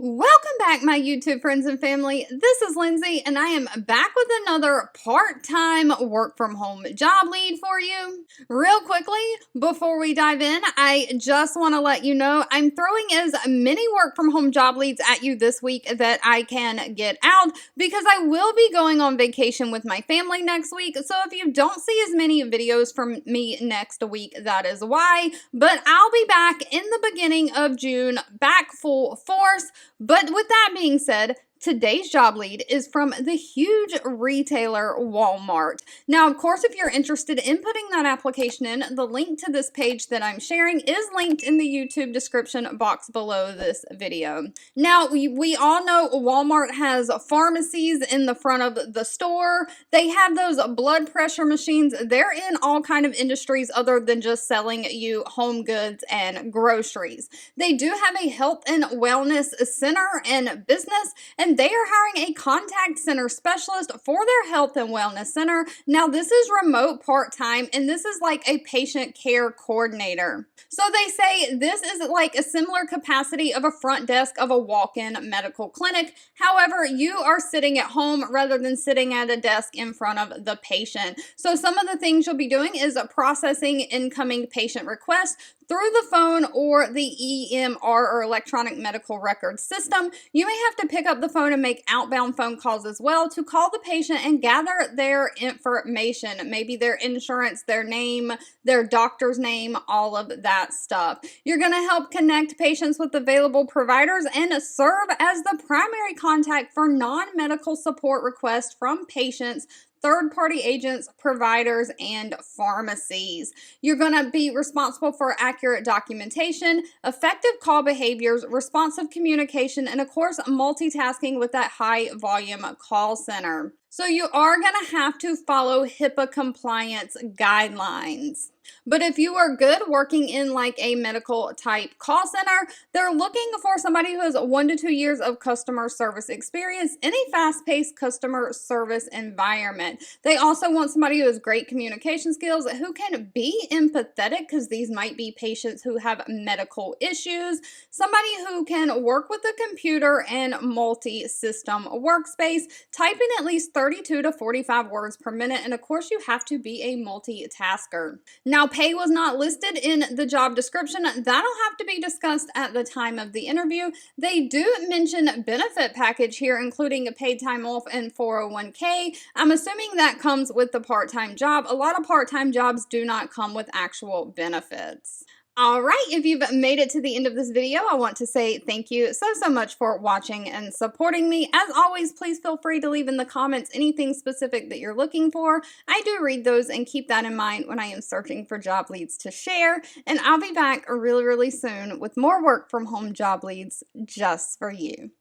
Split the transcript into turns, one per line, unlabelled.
Welcome back, my YouTube friends and family. This is Lindsay, and I am back with another part-time work-from-home job lead for you. Real quickly, before we dive in, I just want to let you know I'm throwing as many work-from-home job leads at you this week that I can get out because I will be going on vacation with my family next week. So if you don't see as many videos from me next week, that is why. But I'll be back in the beginning of June, back full force. But with that being said, today's job lead is from the huge retailer Walmart. Now, of course, if you're interested in putting that application in, the link to this page that I'm sharing is linked in the YouTube description box below this video. Now, we all know Walmart has pharmacies in the front of the store. They have those blood pressure machines. They're in all kind of industries other than just selling you home goods and groceries. They do have a health and wellness center and business, and they are hiring a contact center specialist for their health and wellness center. Now, this is remote part-time, and this is like a patient care coordinator. So they say this is like a similar capacity of a front desk of a walk-in medical clinic. However, you are sitting at home rather than sitting at a desk in front of the patient. So some of the things you'll be doing is processing incoming patient requests through the phone or the EMR or electronic medical record system. You may have to pick up the phone and make outbound phone calls as well to call the patient and gather their information, maybe their insurance, their name, their doctor's name, all of that stuff. You're going to help connect patients with available providers and serve as the primary contact for non-medical support requests from patients, third-party agents, providers, and pharmacies. You're going to be responsible for accurate documentation, effective call behaviors, responsive communication, and of course, multitasking with that high-volume call center. So you are going to have to follow HIPAA compliance guidelines. But if you are good working in like a medical type call center, they're looking for somebody who has 1 to 2 years of customer service experience in a fast-paced customer service environment. They also want somebody who has great communication skills, who can be empathetic because these might be patients who have medical issues, somebody who can work with the computer and multi-system workspace, type in at least 32 to 45 words per minute, and of course you have to be a multitasker. Now, pay was not listed in the job description. That'll have to be discussed at the time of the interview. They do mention benefit package here, including a paid time off and 401k. I'm assuming that comes with the part-time job. A lot of part-time jobs do not come with actual benefits. All right, if you've made it to the end of this video, I want to say thank you so much for watching and supporting me. As always, please feel free to leave in the comments anything specific that you're looking for. I do read those and keep that in mind when I am searching for job leads to share. And I'll be back really soon with more work from home job leads just for you.